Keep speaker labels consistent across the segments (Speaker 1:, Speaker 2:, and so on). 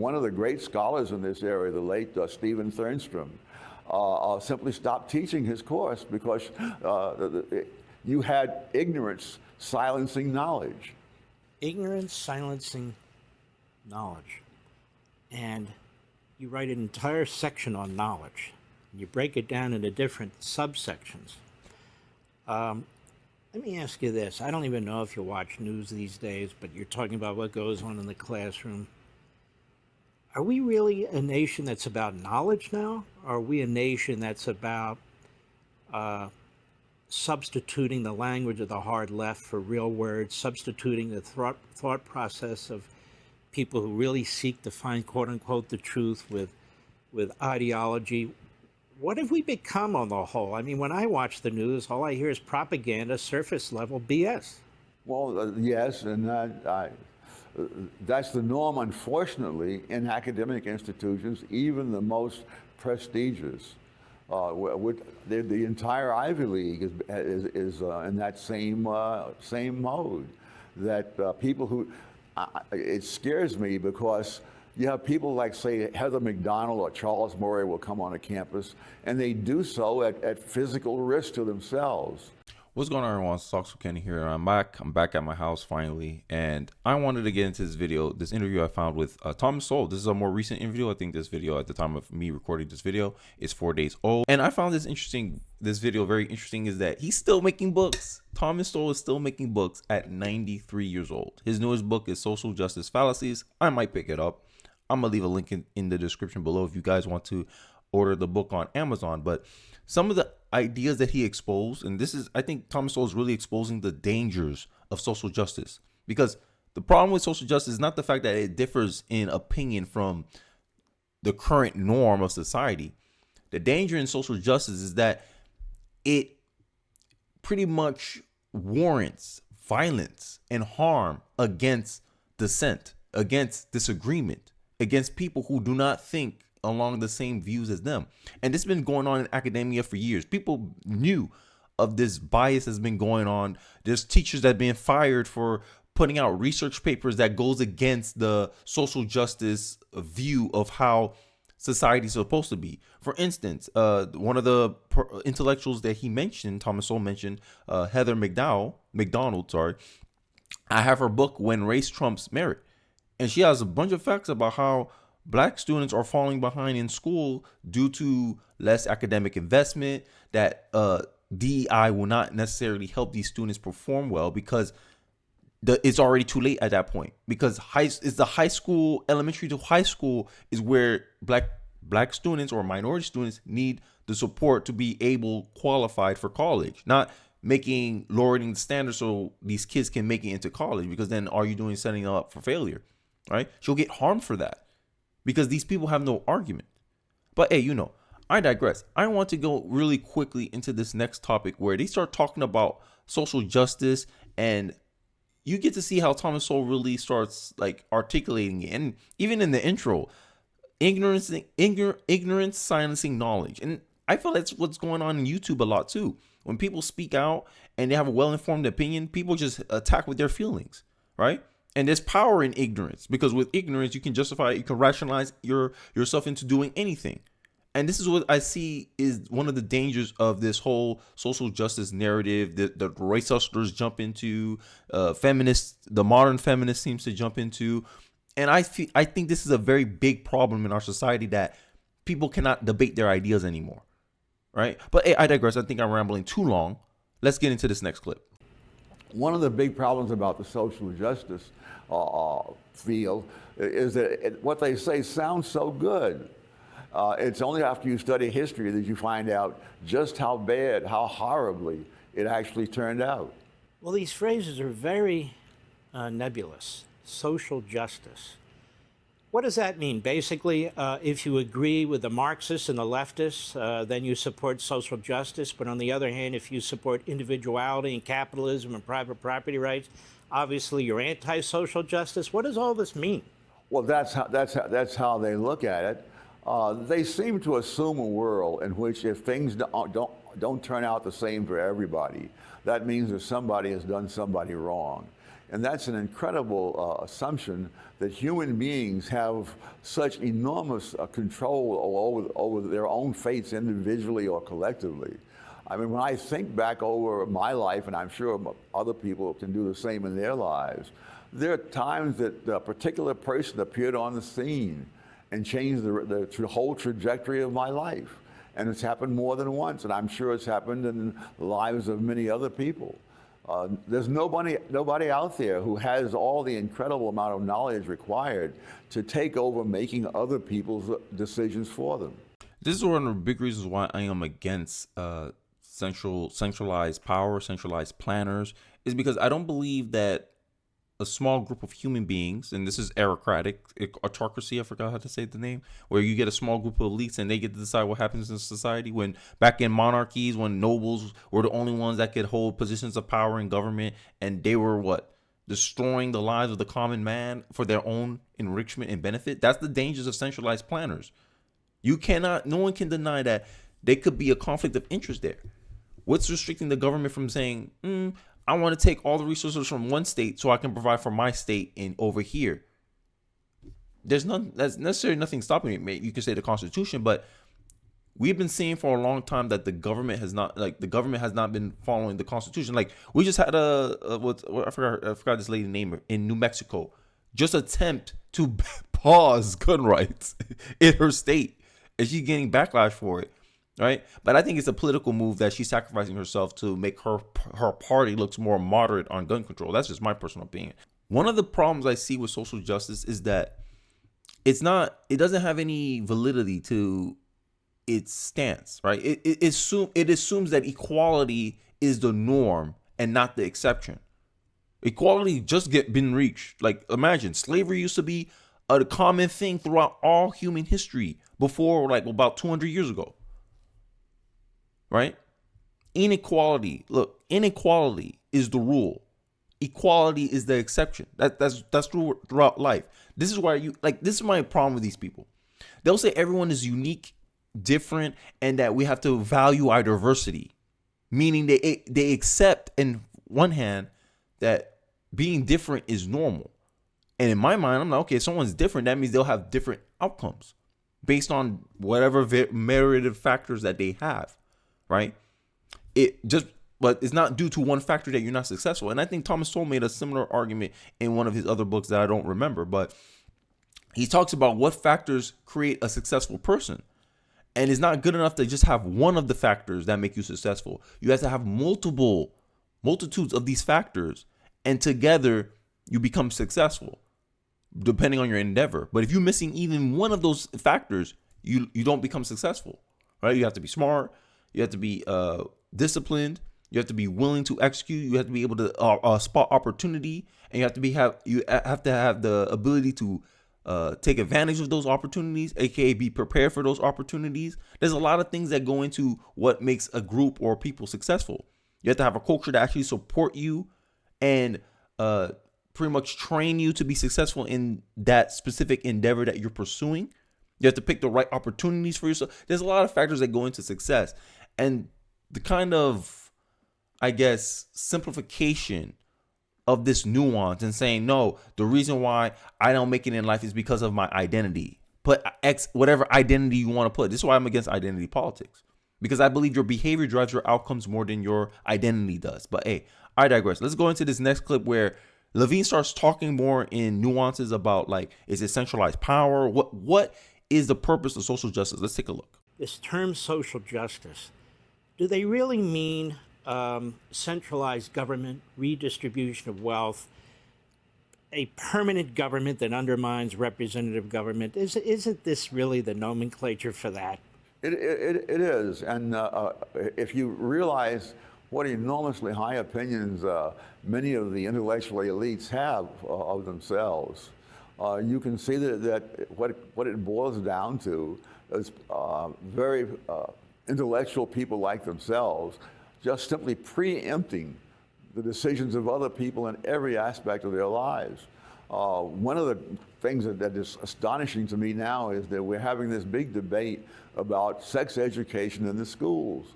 Speaker 1: one of the great scholars in this area, the late Stephen Thernstrom, simply stopped teaching his course because you had ignorance silencing knowledge.
Speaker 2: Ignorance silencing knowledge. And you write an entire section on knowledge. You break it down into different subsections. Let me ask you this. I don't even know if you watch news these days, but you're talking about what goes on in the classroom. Are we really a nation that's about knowledge now? Or are we a nation that's about substituting the language of the hard left for real words, substituting the thought process of people who really seek to find, quote unquote, the truth with ideology? What have we become on the whole? I mean, when I watch the news, all I hear is propaganda, surface level BS.
Speaker 1: Well, yes, and that's the norm, unfortunately, in academic institutions, even the most prestigious. The entire Ivy League is in that same mode. That people who, it scares me because you have people like, say, Heather McDonald or Charles Murray will come on a campus, and they do so at physical risk to themselves.
Speaker 3: What's going on, everyone? Socks Kenny here. I'm back at my house finally, and I wanted to get into this interview I found with Thomas Sowell. This is a more recent interview. I think this video, at the time of me recording this video, is 4 days old. And I found this video very interesting, is that he's still making books. Thomas Sowell is still making books at 93 years old. His newest book is Social Justice Fallacies. I might pick it up. I'm gonna leave a link in the description below if you guys want to order the book on Amazon. But some of the ideas that he exposed, and this is, I think Thomas Sowell is really exposing the dangers of social justice, because the problem with social justice is not the fact that it differs in opinion from the current norm of society. The danger in social justice is that it pretty much warrants violence and harm against dissent, against disagreement, against people who do not think along the same views as them. And this has been going on in academia for years. People knew of this bias that's been going on. There's teachers that have been fired for putting out research papers that goes against the social justice view of how society is supposed to be. For instance, one of the intellectuals that he mentioned, Thomas Sowell mentioned, Heather McDonald, I have her book, When Race Trumps Merit. And she has a bunch of facts about how Black students are falling behind in school due to less academic investment, that DEI will not necessarily help these students perform well because it's already too late at that point. Because it's the high school, elementary to high school is where black students or minority students need the support to be qualified for college, not lowering the standards so these kids can make it into college, because then all you're doing is setting them up for failure, right? She'll get harmed for that, because these people have no argument. But hey, I digress. I want to go really quickly into this next topic where they start talking about social justice, and you get to see how Thomas Sowell really starts articulating it. And even in the intro, ignorance silencing knowledge. And I feel that's what's going on in YouTube a lot too. When people speak out and they have a well-informed opinion, people just attack with their feelings, right? And there's power in ignorance, because with ignorance, you can rationalize yourself into doing anything. And this is what I see is one of the dangers of this whole social justice narrative that the race hustlers jump into, the modern feminist seems to jump into. And I think this is a very big problem in our society, that people cannot debate their ideas anymore, right? But hey, I digress. I think I'm rambling too long. Let's get into this next clip.
Speaker 1: One of the big problems about the social justice field is that what they say sounds so good. It's only after you study history that you find out just how bad, how horribly it actually turned out.
Speaker 2: Well, these phrases are very nebulous. Social justice. What does that mean? Basically, if you agree with the Marxists and the leftists, then you support social justice. But on the other hand, if you support individuality and capitalism and private property rights, obviously you're anti-social justice. What does all this mean?
Speaker 1: Well, that's how they look at it. They seem to assume a world in which if things don't turn out the same for everybody, that means that somebody has done somebody wrong. And that's an incredible assumption that human beings have such enormous control over their own fates individually or collectively. I mean, when I think back over my life, and I'm sure other people can do the same in their lives, there are times that a particular person appeared on the scene and changed the whole trajectory of my life. And it's happened more than once, and I'm sure it's happened in the lives of many other people. There's nobody out there who has all the incredible amount of knowledge required to take over making other people's decisions for them.
Speaker 3: This is one of the big reasons why I am against centralized power, centralized planners, is because I don't believe that a small group of human beings, and this is autocracy, I forgot how to say the name, where you get a small group of elites and they get to decide what happens in society. When back in monarchies, when nobles were the only ones that could hold positions of power in government, and they were destroying the lives of the common man for their own enrichment and benefit. That's the dangers of centralized planners. No one can deny that there could be a conflict of interest there. What's restricting the government from saying, I want to take all the resources from one state so I can provide for my state and over here? That's necessarily nothing stopping it. You can say the Constitution, but we've been seeing for a long time that the government has not been following the Constitution. Like, we just had I forgot this lady's name in New Mexico, just attempt to pause gun rights in her state, and she's getting backlash for it. Right. But I think it's a political move that she's sacrificing herself to make her party looks more moderate on gun control. That's just my personal opinion. One of the problems I see with social justice is that it doesn't have any validity to its stance. Right. It assumes that equality is the norm and not the exception. Equality just been reached. Like, imagine slavery used to be a common thing throughout all human history before, like, about 200 years ago. Right? Inequality is the rule. Equality is the exception. That's true throughout life. This is why this is my problem with these people. They'll say everyone is unique, different, and that we have to value our diversity. Meaning they accept, in one hand, that being different is normal. And in my mind, I'm like, okay, if someone's different, that means they'll have different outcomes based on whatever merited factors that they have. Right? But it's not due to one factor that you're not successful. And I think Thomas Sowell made a similar argument in one of his other books that I don't remember, but he talks about what factors create a successful person. And it's not good enough to just have one of the factors that make you successful. You have to have multitudes of these factors, and together you become successful, depending on your endeavor. But if you're missing even one of those factors, you don't become successful. Right? You have to be smart. You have to be disciplined. You have to be willing to execute. You have to be able to spot opportunity, and you have to have the ability to take advantage of those opportunities, aka be prepared for those opportunities. There's a lot of things that go into what makes a group or people successful. You have to have a culture that actually support you and pretty much train you to be successful in that specific endeavor that you're pursuing. You have to pick the right opportunities for yourself. There's a lot of factors that go into success. And the kind of, I guess, simplification of this nuance and saying, no, the reason why I don't make it in life is because of my identity. Put whatever identity you want to put. This is why I'm against identity politics. Because I believe your behavior drives your outcomes more than your identity does. But hey, I digress. Let's go into this next clip where Levine starts talking more in nuances about, like, is it centralized power? What is the purpose of social justice? Let's take a look.
Speaker 2: This term social justice, do they really mean centralized government, redistribution of wealth, a permanent government that undermines representative government? Isn't this really the nomenclature for that?
Speaker 1: It is. And if you realize what enormously high opinions many of the intellectual elites have of themselves, you can see that what it boils down to is very intellectual people like themselves just simply preempting the decisions of other people in every aspect of their lives. One of the things that is astonishing to me now is that we're having this big debate about sex education in the schools.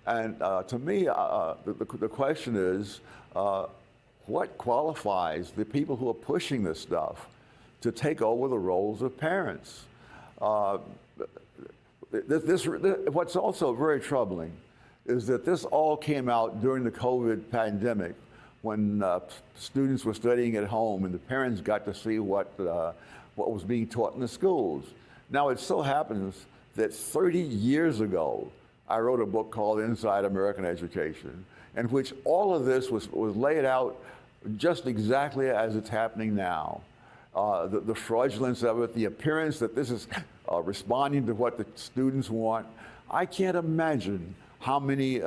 Speaker 1: And to me, the question is, what qualifies the people who are pushing this stuff to take over the roles of parents? What's also very troubling is that this all came out during the COVID pandemic, when students were studying at home and the parents got to see what was being taught in the schools. Now, it so happens that 30 years ago, I wrote a book called Inside American Education, in which all of this was laid out just exactly as it's happening now. The fraudulence of it, the appearance that this is responding to what the students want. I can't imagine how many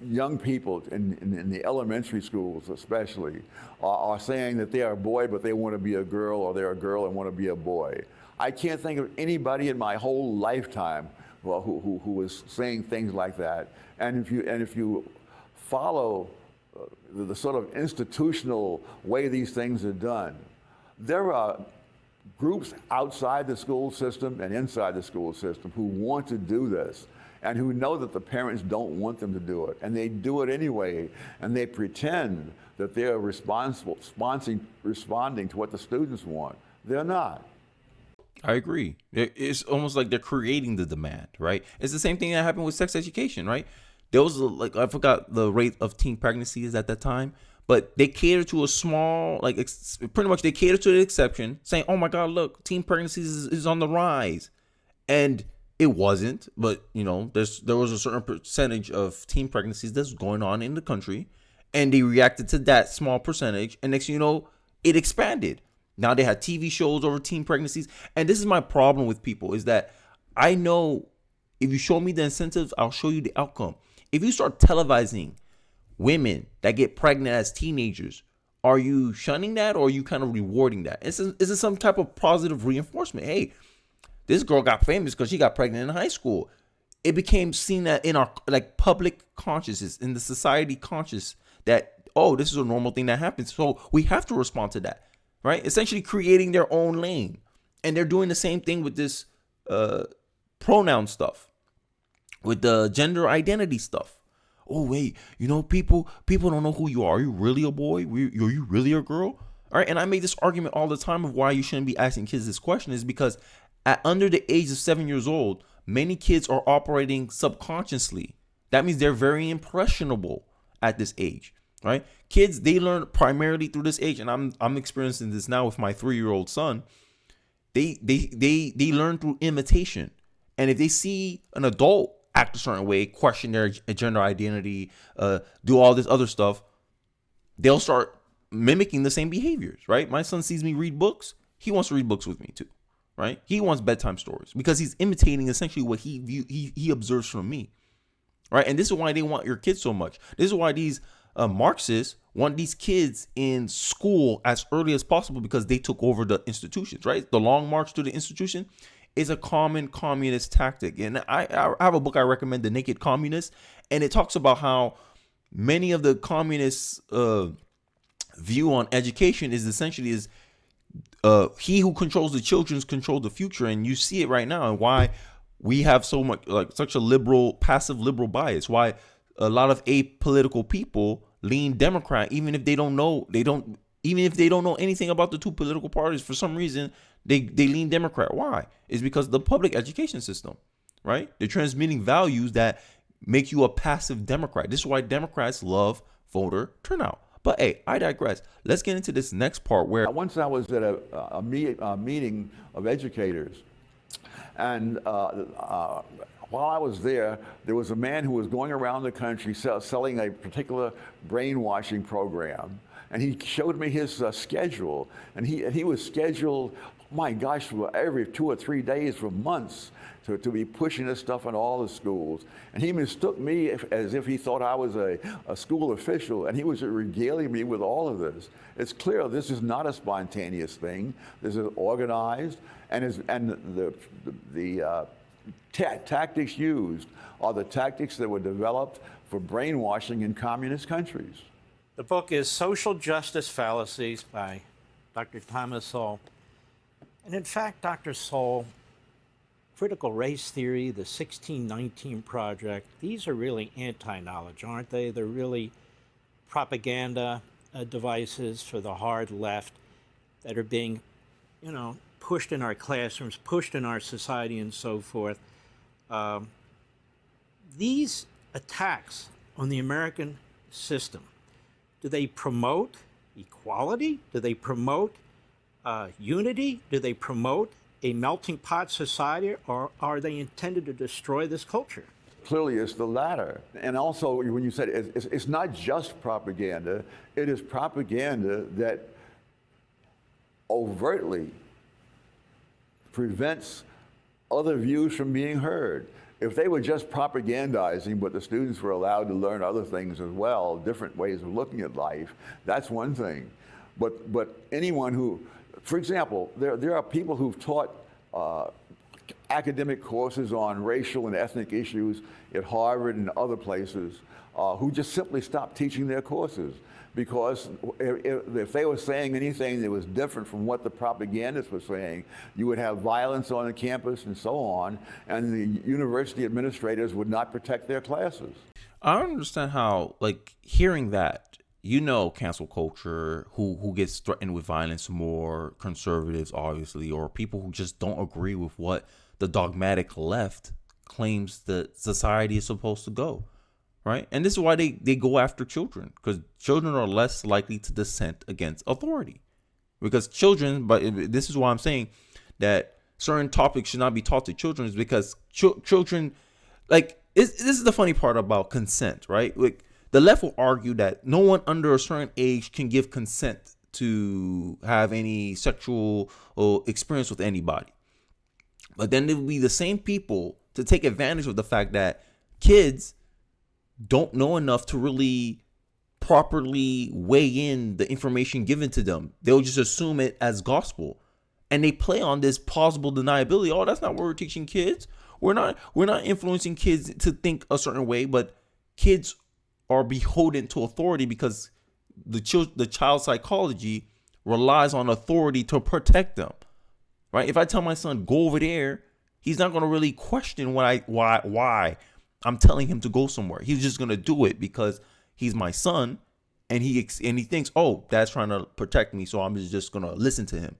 Speaker 1: young people in the elementary schools especially are saying that they are a boy but they want to be a girl, or they're a girl and want to be a boy. I can't think of anybody in my whole lifetime who was saying things like that. And if you follow the sort of institutional way these things are done, there are groups outside the school system and inside the school system who want to do this, and who know that the parents don't want them to do it, and they do it anyway, and they pretend that they're responding to what the students want. They're not.
Speaker 3: I agree. It's almost like they're creating the demand, right? It's the same thing that happened with sex education, right? There was I forgot the rate of teen pregnancies at that time, but they cater to a small, pretty much they cater to the exception, saying, "Oh my God, look, teen pregnancies is on the rise," and it wasn't. But there was a certain percentage of teen pregnancies that's going on in the country, and they reacted to that small percentage, and next thing you know, it expanded. Now they had TV shows over teen pregnancies, and this is my problem with people, is that I know if you show me the incentives, I'll show you the outcome. If you start televising women that get pregnant as teenagers, are you shunning that, or are you kind of rewarding that? Is it some type of positive reinforcement? Hey, this girl got famous because she got pregnant in high school. It became seen that in our public consciousness, in the society conscious, that, oh, this is a normal thing that happens. So we have to respond to that, right? Essentially creating their own lane. And they're doing the same thing with this pronoun stuff, with the gender identity stuff. Oh, wait, people don't know who you are. Are you really a boy? Are you really a girl? All right. And I make this argument all the time of why you shouldn't be asking kids this question, is because at under the age of 7 years old, many kids are operating subconsciously. That means they're very impressionable at this age, right? Kids, they learn primarily through this age. And I'm experiencing this now with my 3-year-old son. They learn through imitation. And if they see an adult act a certain way, question their gender identity, do all this other stuff, they'll start mimicking the same behaviors, right? My son sees me read books. He wants to read books with me too, right? He wants bedtime stories because he's imitating essentially what he observes from me, right? And this is why they want your kids so much. This is why these Marxists want these kids in school as early as possible, because they took over the institutions, right? The long march to the institution is a common communist tactic. And I have a book I recommend, The Naked Communist, and it talks about how many of the communists' view on education is essentially he who controls the children controls the future. And you see it right now, and why we have so much, such a passive liberal bias, why a lot of apolitical people lean Democrat, even if they don't know anything about the two political parties. For some reason, they lean Democrat. Why? It's because of the public education system, right? They're transmitting values that make you a passive Democrat. This is why Democrats love voter turnout. But hey, I digress. Let's get into this next part where
Speaker 1: once I was at a meeting of educators, and while I was there was a man who was going around the country selling a particular brainwashing program. And he showed me his schedule, and he was scheduled, my gosh, for every 2 or 3 days for months to be pushing this stuff in all the schools. And he mistook me as if he thought I was a school official, and he was regaling me with all of this. It's clear this is not a spontaneous thing. This is organized, and the tactics used are the tactics that were developed for brainwashing in communist countries.
Speaker 2: The book is Social Justice Fallacies by Dr. Thomas Sowell. And in fact, Dr. Sowell, critical race theory, the 1619 Project, these are really anti-knowledge, aren't they? They're really propaganda. devices for the hard left that are being, pushed in our classrooms, pushed in our society, and so forth. These attacks on the American system, do they promote equality? Do they promote unity? Do they promote a melting pot society, or are they intended to destroy this culture?
Speaker 1: Clearly, it's the latter. And also, when you said it's not just propaganda, it is propaganda that overtly prevents other views from being heard. If they were just propagandizing, but the students were allowed to learn other things as well, different ways of looking at life, that's one thing. But anyone who, for example, there are people who've taught academic courses on racial and ethnic issues at Harvard and other places who just simply stopped teaching their courses because if they were saying anything that was different from what the propagandists were saying, you would have violence on the campus and so on, and the university administrators would not protect their classes.
Speaker 3: I don't understand how, like, hearing that, cancel culture, who gets threatened with violence more, conservatives, obviously, or people who just don't agree with what the dogmatic left claims that society is supposed to go, right? And this is why they go after children, because children are less likely to dissent against authority. Because children, but this is why I'm saying that certain topics should not be taught to children, is because children, like, this is the funny part about consent, right? Like, the left will argue that no one under a certain age can give consent to have any sexual experience with anybody. But then there will be the same people to take advantage of the fact that kids don't know enough to really properly weigh in the information given to them. They'll just assume it as gospel. And they play on this plausible deniability. Oh, that's not what we're teaching kids. We're not influencing kids to think a certain way, but kids are beholden to authority because the child psychology relies on authority to protect them. Right? If I tell my son, go over there, he's not going to really question why I'm telling him to go somewhere. He's just going to do it because he's my son, and he thinks, oh, Dad's trying to protect me, so I'm just going to listen to him.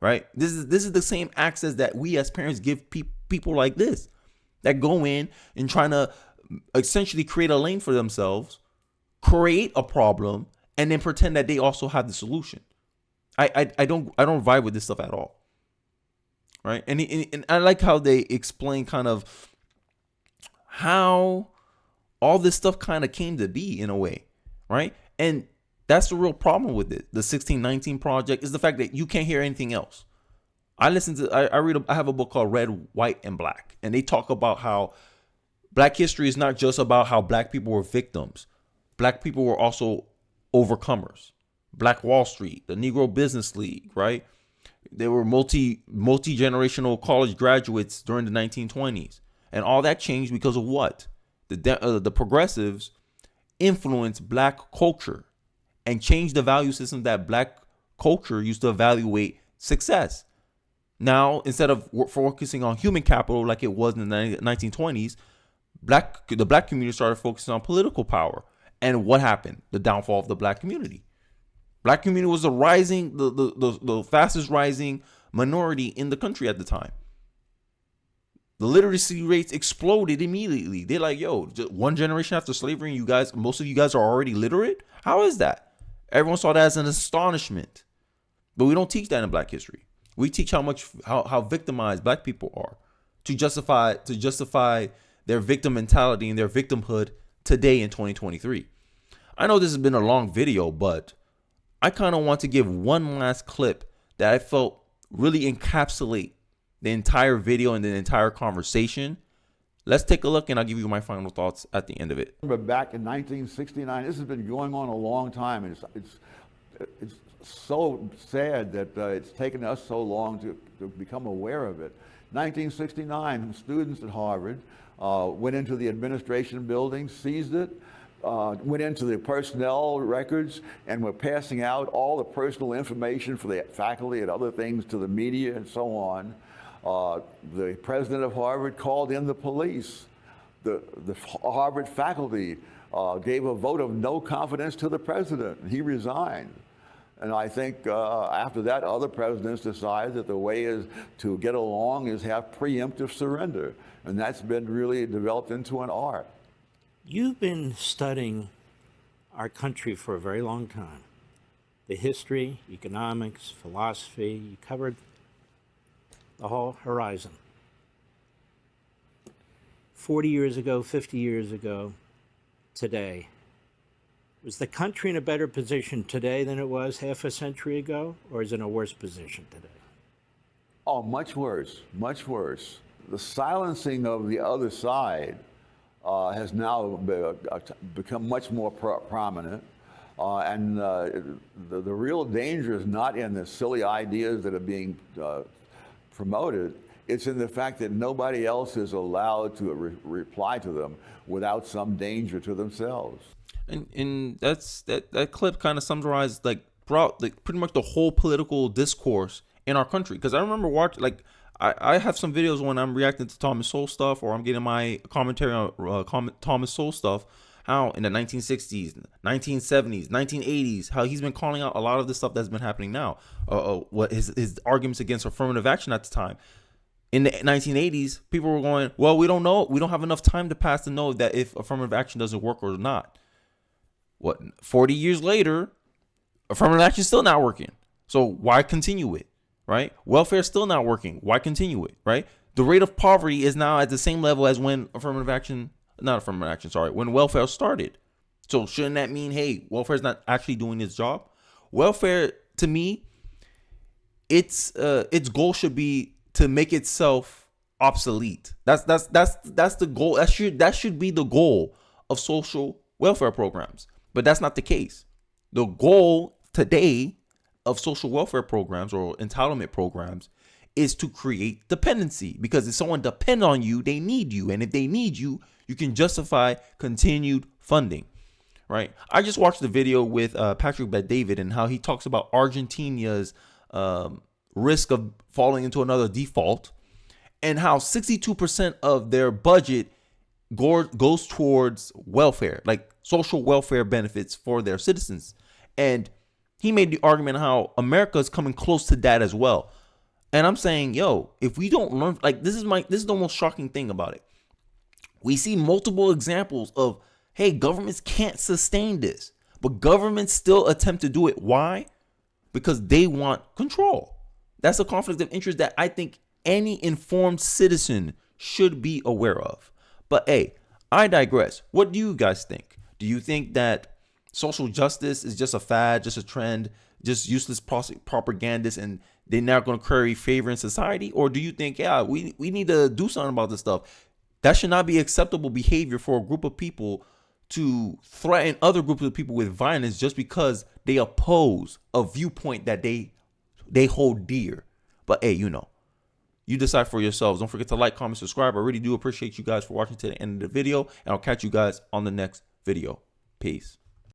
Speaker 3: Right? This is the same access that we as parents give people like this, that go in and trying to essentially create a lane for themselves, create a problem, and then pretend that they also have the solution. I don't vibe with this stuff at all. Right. And I like how they explain kind of how all this stuff kind of came to be in a way. Right. And that's the real problem with it. The 1619 Project is the fact that you can't hear anything else. I have a book called Red, White, and Black. And they talk about how Black history is not just about how Black people were victims. Black people were also overcomers. Black Wall Street, the Negro Business League, right? They were multi-generational college graduates during the 1920s. And all that changed because of what? The progressives influenced Black culture and changed the value system that Black culture used to evaluate success. Now, instead of focusing on human capital like it was in the 1920s, the Black community started focusing on political power. And what happened? The downfall of the Black community. Black community was the fastest rising minority in the country at the time. The literacy rates exploded immediately. They're like, yo, just one generation after slavery, most of you guys are already literate? How is that? Everyone saw that as an astonishment. But we don't teach that in Black history. We teach how victimized Black people are to justify their victim mentality and their victimhood today in 2023. I know this has been a long video, but I kind of want to give one last clip that I felt really encapsulate the entire video and the entire conversation. Let's take a look, and I'll give you my final thoughts at the end of it.
Speaker 1: But back in 1969, this has been going on a long time. It's so sad that it's taken us so long to become aware of it. 1969, students at Harvard went into the administration building, seized it, went into the personnel records, and were passing out all the personal information for the faculty and other things to the media and so on. The president of Harvard called in the police. The Harvard faculty gave a vote of no confidence to the president. He resigned. And I think after that, other presidents decided that the way is to get along is have preemptive surrender. And that's been really developed into an art.
Speaker 2: You've been studying our country for a very long time. The history, economics, philosophy, you covered the whole horizon. 40 years ago, 50 years ago, today, is the country in a better position today than it was half a century ago, or is it in a worse position today?
Speaker 1: Oh, much worse, much worse. The silencing of the other side has now become much more prominent. And the real danger is not in the silly ideas that are being promoted. It's in the fact that nobody else is allowed to reply to them without some danger to themselves.
Speaker 3: And that clip kind of summarized like pretty much the whole political discourse in our country. Because I remember watching, like, I have some videos when I'm reacting to Thomas Sowell stuff, or I'm getting my commentary on Thomas Sowell stuff, how in the 1960s, 1970s, 1980s, how he's been calling out a lot of the stuff that's been happening now. What his arguments against affirmative action at the time. In the 1980s, people were going, well, we don't know. We don't have enough time to pass to know that if affirmative action doesn't work or not. 40 years later, affirmative action is still not working. So why continue it, right? Welfare is still not working. Why continue it, right? The rate of poverty is now at the same level as when when welfare started. So shouldn't that mean, hey, welfare is not actually doing its job? Welfare, to me, its goal should be to make itself obsolete. That's the goal. That should be the goal of social welfare programs. But that's not the case. The goal today of social welfare programs or entitlement programs is to create dependency, because if someone depends on you, they need you. And if they need you, you can justify continued funding, right? I just watched the video with Patrick Bet-David and how he talks about Argentina's risk of falling into another default, and how 62% of their budget goes towards welfare, like social welfare benefits for their citizens. And he made the argument how America is coming close to that as well. And I'm saying, yo, if we don't learn, like, this is the most shocking thing about it. We see multiple examples of, hey, governments can't sustain this, but governments still attempt to do it. Why? Because they want control. That's a conflict of interest that I think any informed citizen should be aware of. But hey, I digress. What do you guys think? Do you think that social justice is just a fad, just a trend, just useless propagandists, and they're not going to curry favor in society? Or do you think, yeah, we need to do something about this stuff? That should not be acceptable behavior for a group of people to threaten other groups of people with violence just because they oppose a viewpoint that they hold dear. But hey, you decide for yourselves. Don't forget to like, comment, subscribe. I really do appreciate you guys for watching to the end of the video, and I'll catch you guys on the next video. Peace.